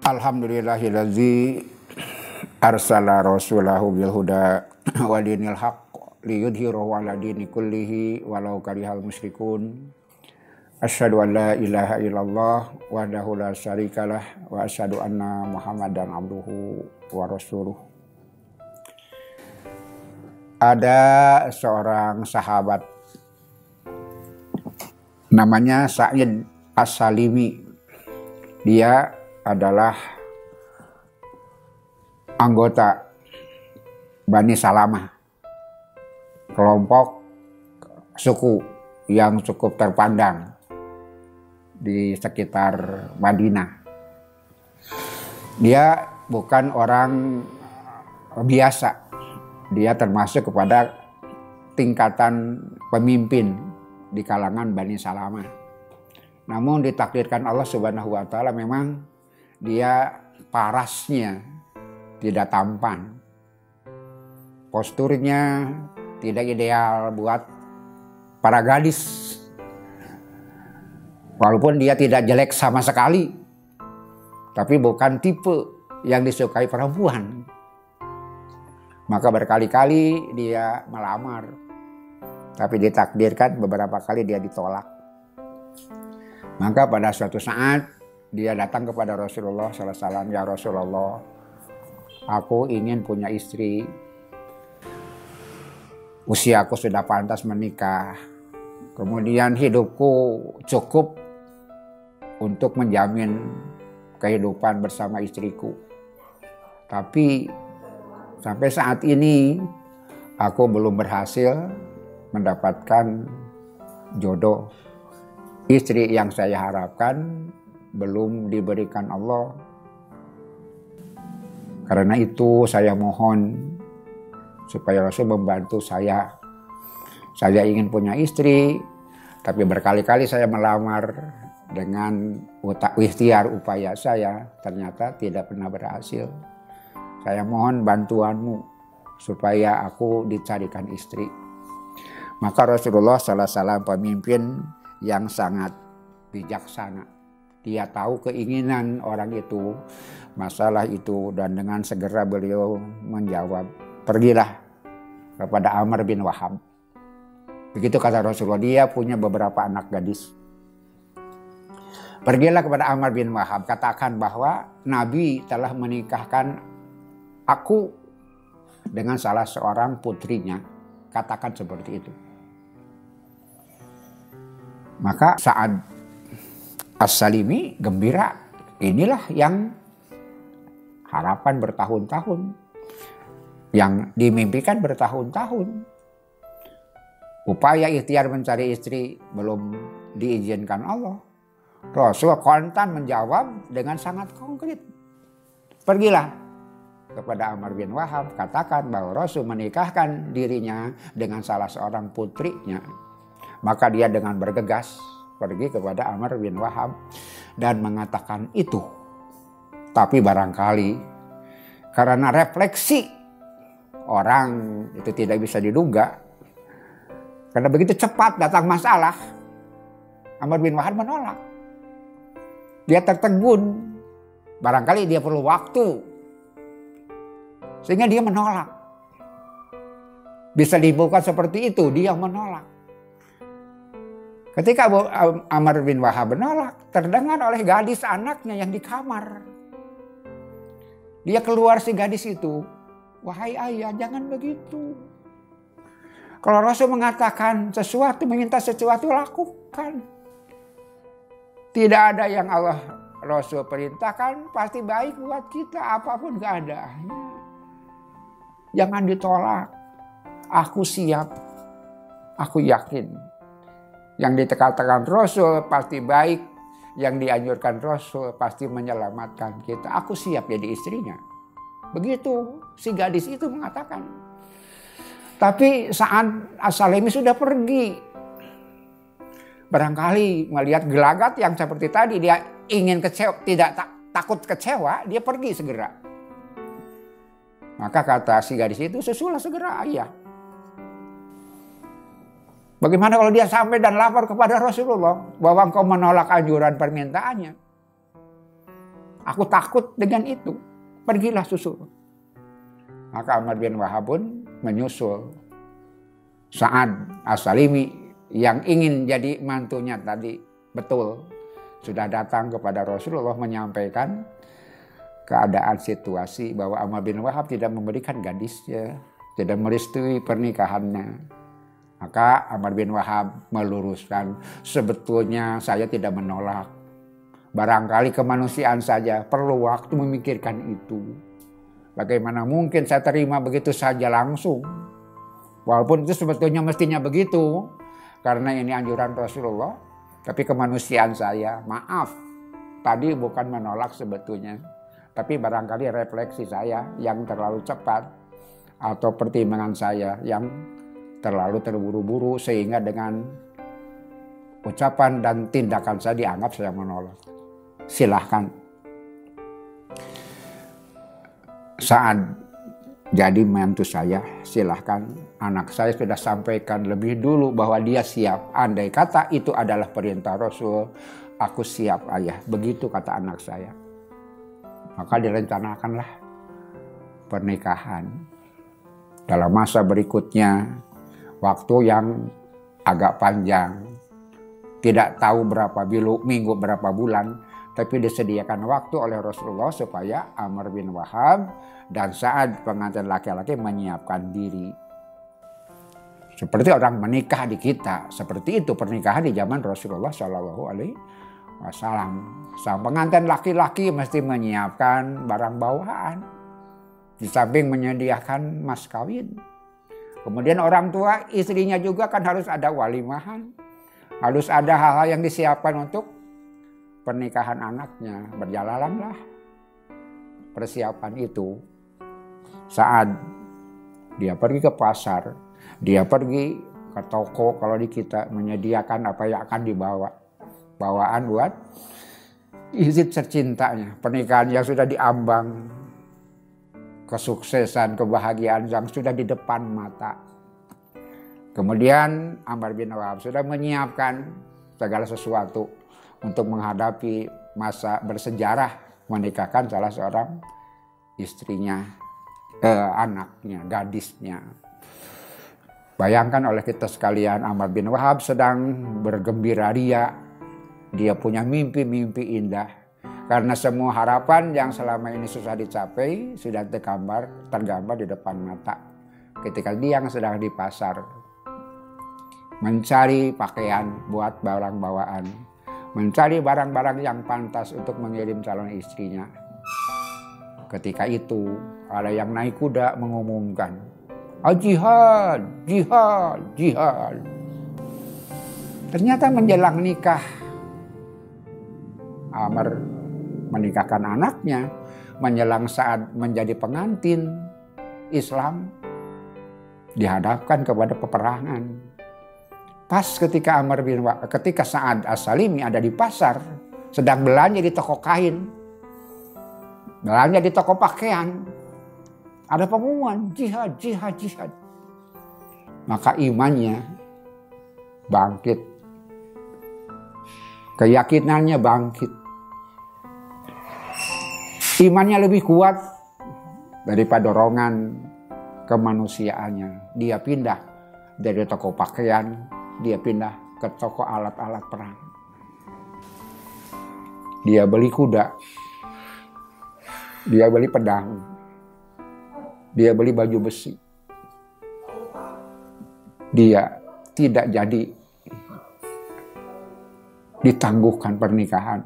Alhamdulillahillazi arsala rasulahu bil huda wa dinil haqq liyudhhirahu 'ala dini kullihi walau karihal musyrikun. Asyhadu an la ilaha illallah wahdahu la syarikalah wa asyhadu anna Muhammadan abduhu wa rasuluh. Ada seorang sahabat namanya Sa'id As-Salimi. Dia adalah anggota Bani Salamah, kelompok suku yang cukup terpandang di sekitar Madinah. Dia bukan orang biasa, dia termasuk kepada tingkatan pemimpin di kalangan Bani Salamah. Namun ditakdirkan Allah Subhanahu wa taala memang dia parasnya tidak tampan. Posturnya tidak ideal buat para gadis. Walaupun dia tidak jelek sama sekali, tapi bukan tipe yang disukai perempuan. Maka berkali-kali dia melamar, tapi ditakdirkan beberapa kali dia ditolak. Maka pada suatu saat dia datang kepada Rasulullah SAW, "Ya Rasulullah, aku ingin punya istri. Usiaku sudah pantas menikah. Kemudian hidupku cukup untuk menjamin kehidupan bersama istriku. Tapi sampai saat ini aku belum berhasil mendapatkan jodoh. Istri yang saya harapkan belum diberikan Allah. Karena itu saya mohon supaya Rasul membantu saya. Saya ingin punya istri, tapi berkali-kali saya melamar dengan ikhtiar upaya saya, ternyata tidak pernah berhasil. Saya mohon bantuanmu supaya aku dicarikan istri." Maka Rasulullah SAW pemimpin yang sangat bijaksana. Dia tahu keinginan orang itu, masalah itu, dan dengan segera beliau menjawab, "Pergilah kepada Amr bin Wahab." Begitu kata Rasulullah, dia punya beberapa anak gadis. "Pergilah kepada Amr bin Wahab, katakan bahwa Nabi telah menikahkan aku dengan salah seorang putrinya." Katakan seperti itu. Maka saat As-Salimi gembira. Inilah yang harapan bertahun-tahun, yang dimimpikan bertahun-tahun. Upaya ikhtiar mencari istri belum diizinkan Allah. Rasul kontan menjawab dengan sangat konkret. "Pergilah kepada Amr bin Wahab, katakan bahwa Rasul menikahkan dirinya dengan salah seorang putrinya." Maka dia dengan bergegas pergi kepada Amr bin Wahab dan mengatakan itu. Tapi barangkali karena refleksi orang itu tidak bisa diduga, karena begitu cepat datang masalah, Amr bin Wahab menolak. Dia tertegun, barangkali dia perlu waktu, sehingga dia menolak. Bisa dibuka seperti itu, dia menolak. Ketika Amr bin Wahab menolak, terdengar oleh gadis anaknya yang di kamar. Dia keluar, si gadis itu, "Wahai ayah, jangan begitu. Kalau Rasul mengatakan sesuatu, meminta sesuatu, lakukan. Tidak ada yang Allah Rasul perintahkan pasti baik buat kita, apapun keadaannya. Jangan ditolak. Aku siap. Aku yakin. Yang dikatakan Rasul pasti baik, yang dianjurkan Rasul pasti menyelamatkan kita. Aku siap jadi istrinya." Begitu si gadis itu mengatakan. Tapi saat As-Salimi sudah pergi, barangkali melihat gelagat yang seperti tadi, dia ingin kecewa, tidak takut kecewa, dia pergi segera. Maka kata si gadis itu, "Susulah segera ayah." Bagaimana kalau dia sampai dan lapor kepada Rasulullah bahwa engkau menolak anjuran permintaannya? Aku takut dengan itu. Pergilah susul. Maka Amr bin Wahab pun menyusul Sa'ad As-Salimi yang ingin jadi mantunya tadi. Betul. Sudah datang kepada Rasulullah menyampaikan keadaan situasi bahwa Amr bin Wahab tidak memberikan gadisnya. Tidak merestui pernikahannya. Maka Amr bin Wahab meluruskan, sebetulnya saya tidak menolak. Barangkali kemanusiaan saja perlu waktu memikirkan itu. Bagaimana mungkin saya terima begitu saja langsung. Walaupun itu sebetulnya mestinya begitu. Karena ini anjuran Rasulullah. Tapi kemanusiaan saya, maaf. Tadi bukan menolak sebetulnya. Tapi barangkali refleksi saya yang terlalu cepat. Atau pertimbangan saya yang terlalu terburu-buru sehingga dengan ucapan dan tindakan saya dianggap saya menolak. Silahkan. Saat jadi menantu saya, silahkan. Anak saya sudah sampaikan lebih dulu bahwa dia siap. Andai kata itu adalah perintah Rasul, aku siap ayah. Begitu kata anak saya. Maka direncanakanlah pernikahan. Dalam masa berikutnya, waktu yang agak panjang, tidak tahu berapa minggu, berapa bulan, tapi disediakan waktu oleh Rasulullah supaya Amr bin Wahab dan Sa'ad pengantin laki-laki menyiapkan diri. Seperti orang menikah di kita, seperti itu pernikahan di zaman Rasulullah SAW. Sang pengantin laki-laki mesti menyiapkan barang bawaan, di samping menyediakan mas kawin. Kemudian orang tua istrinya juga kan harus ada walimahan. Harus ada hal-hal yang disiapkan untuk pernikahan anaknya. Berjalanlah persiapan itu. Saat dia pergi ke pasar, dia pergi ke toko kalau di kita menyediakan apa yang akan dibawa. Bawaan buat istri tercintanya. Pernikahan yang sudah diambang. Kesuksesan, kebahagiaan yang sudah di depan mata. Kemudian Amr bin Wahab sudah menyiapkan segala sesuatu untuk menghadapi masa bersejarah menikahkan salah seorang istrinya, anaknya, gadisnya. Bayangkan oleh kita sekalian, Amr bin Wahab sedang bergembira ria. Dia punya mimpi-mimpi indah. Karena semua harapan yang selama ini susah dicapai sudah tergambar di depan mata. Ketika dia yang sedang di pasar mencari pakaian buat barang bawaan, mencari barang-barang yang pantas untuk mengirim calon istrinya. Ketika itu ada yang naik kuda mengumumkan, jihad, jihad, jihad. Ternyata menjelang nikah, Amr menikahkan anaknya, menjelang saat menjadi pengantin Islam, dihadapkan kepada peperangan. Pas ketika ketika Sa'ad As-Salimi ada di pasar, sedang belanja di toko kain, belanja di toko pakaian, ada pengumuman jihad, jihad, jihad. Maka imannya bangkit, keyakinannya bangkit. Imannya lebih kuat daripada dorongan kemanusiaannya. Dia pindah dari toko pakaian, dia pindah ke toko alat-alat perang. Dia beli kuda, dia beli pedang, dia beli baju besi. Dia tidak jadi ditangguhkan pernikahan.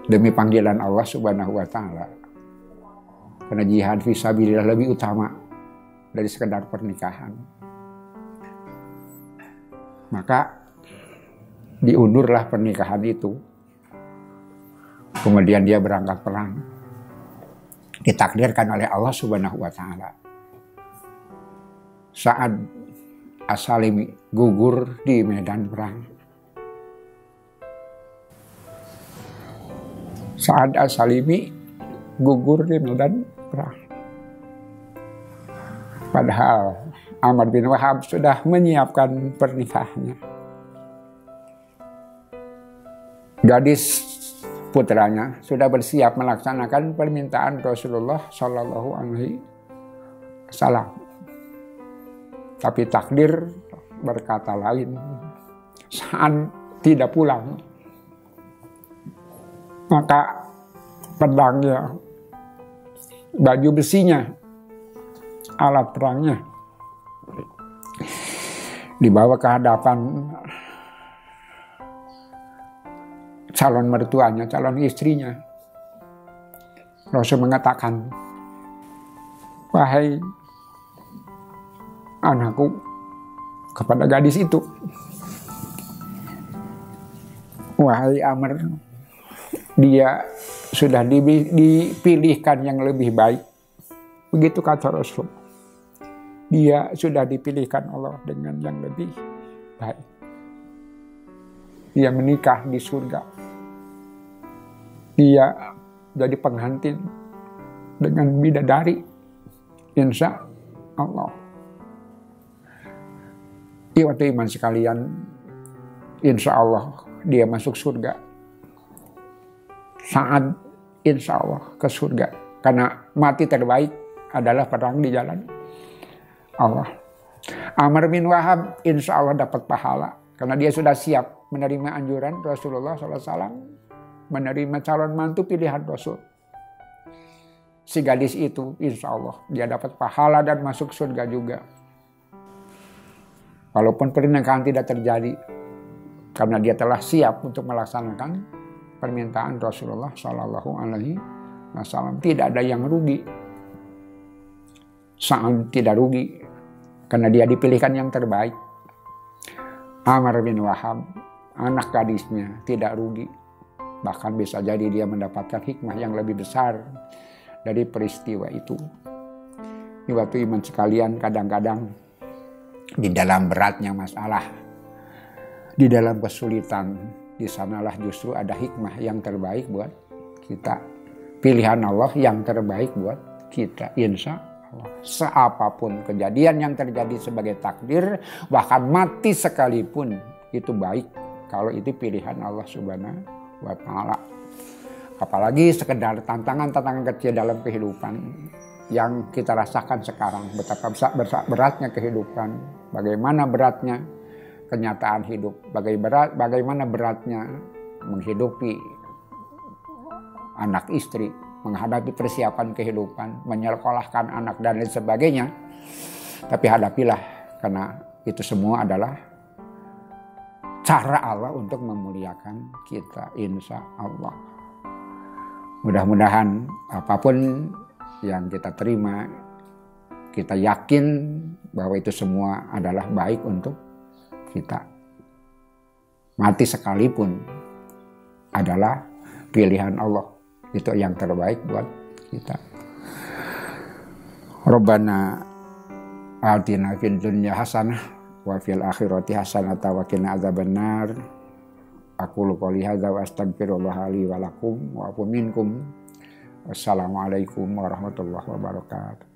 Demi panggilan Allah Subhanahu wa Ta'ala. Karena jihad fisabilillah lebih utama dari sekedar pernikahan. Maka diundurlah pernikahan itu. Kemudian dia berangkat perang. Ditakdirkan oleh Allah Subhanahu wa Ta'ala. Sa'ad As-Salimi gugur di medan perang. Sa'ad As-Salimi gugur di medan perang. Padahal Amr bin Wahab sudah menyiapkan pernikahannya. Gadis putranya sudah bersiap melaksanakan permintaan Rasulullah Shallallahu Alaihi Wasallam. Tapi takdir berkata lain. Saat tidak pulang, maka pedangnya, baju besinya, alat perangnya dibawa ke hadapan calon mertuanya, calon istrinya. Rasul mengatakan, wahai anakku, kepada gadis itu, wahai Amr, dia sudah dipilihkan yang lebih baik. Begitu kata Rasul. Dia sudah dipilihkan Allah dengan yang lebih baik. Dia menikah di surga. Dia jadi pengantin dengan bidadari, insya Allah. Waktu iman sekalian, insya Allah dia masuk surga. Saat insya Allah ke surga. Karena mati terbaik adalah perang di jalan Allah. Amr bin Wahab insya Allah dapat pahala. Karena dia sudah siap menerima anjuran Rasulullah SAW. Menerima calon mantu pilihan Rasul. Si gadis itu insya Allah dia dapat pahala dan masuk surga juga. Walaupun pernikahan tidak terjadi. Karena dia telah siap untuk melaksanakan permintaan Rasulullah Sallallahu Alaihi Wasallam. Tidak ada yang rugi. Sa'ad tidak rugi. Karena dia dipilihkan yang terbaik. Amr bin Wahab, anak gadisnya, tidak rugi. Bahkan bisa jadi dia mendapatkan hikmah yang lebih besar dari peristiwa itu. Ini waktu iman sekalian, kadang-kadang di dalam beratnya masalah, di dalam kesulitan, di sanalah justru ada hikmah yang terbaik buat kita. Pilihan Allah yang terbaik buat kita, insya Allah. Seapapun kejadian yang terjadi sebagai takdir, bahkan mati sekalipun, itu baik kalau itu pilihan Allah Subhanahu wa Ta'ala. Apalagi sekedar tantangan-tantangan kecil dalam kehidupan yang kita rasakan sekarang. Betapa beratnya kehidupan, bagaimana beratnya kenyataan hidup, bagaimana beratnya menghidupi anak istri, menghadapi persiapan kehidupan, menyekolahkan anak dan lain sebagainya. Tapi hadapilah, karena itu semua adalah cara Allah untuk memuliakan kita, insya Allah. Mudah-mudahan apapun yang kita terima, kita yakin bahwa itu semua adalah baik untuk kita. Mati sekalipun adalah pilihan Allah. Itu yang terbaik buat kita. Rabbana atina fid dunya hasanah wa fil akhirati hasanatan wa qina adzabannar. Aqulu qouli hadza wa astaghfirullah li wa lakum wa afu minkum. Wassalamualaikum warahmatullahi wabarakatuh.